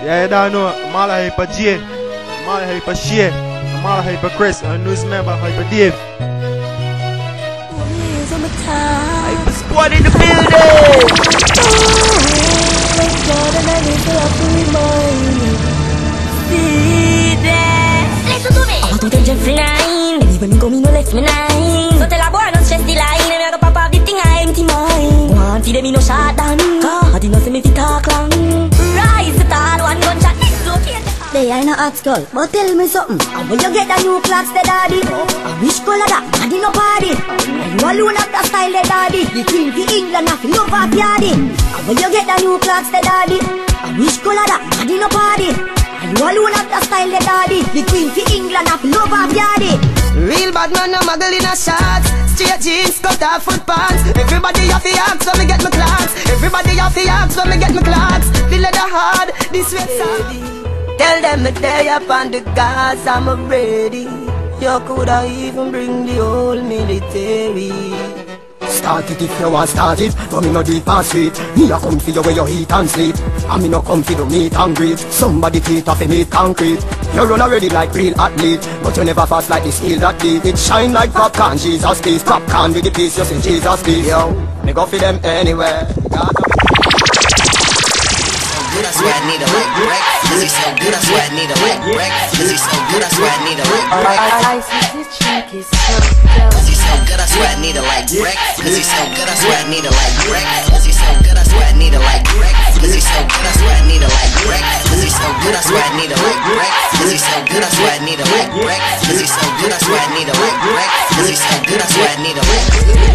Yeah, you don't know. I'm all hyper J. I'm all hyper Shay. I'm all hyper Chris. And news member hyper Dave. Hyper squad in the building. Ho tutto il Jeffrey 9. Vivo in comino left me 9. Sotto la buona non c'è sti line. Mi hago papa di ting I empty mind. One feed me no shot down. God, you know see me fit talk long. Rise the tall one gunshot. They ain't no hot skull, but tell me something. How will you get the new clocks, the daddy? I wish color that, daddy no party. And you alone have the style, the daddy. The queen for England, I feel love up yardy. How will you get the new clocks, the daddy? I wish color that, daddy no party. And you alone have the style, the daddy. The queen for England, I feel love up yardy. Real bad man, no muggle in a shots. Straight jeans, cut off foot pants. Everybody have the axe when me get my clocks. Everybody have the axe when me get my clocks. The leather hard, this way side. Tell them that they up on the gas, I'm ready. You coulda even bring the whole military. Start it if you want start it, but me no deep and sweet. Me a come for you where you eat and sleep, and me no come for the meet and greet. Somebody teeth off a meat concrete. You run already like real athlete, but you never fast like the skill that beat. It shine like popcorn, Jesus peace. Popcorn with the piece, you say Jesus peace. Yo, me go for them anywhere. Good, I swear I need a like breakfast. He's so good, I swear I need a like breakfast. He's so good, I swear I need a like breakfast. He's so good, I swear I need a like breakfast. He's so good, I swear I need a like breakfast. He's so good, I swear I need a like breakfast. He's so good, I swear I need a like breakfast. He's so good, I swear I need a like breakfast. He's so good, I swear I need a like breakfast. He's so good, I swear I need a like breakfast. He's so good, I swear I need a like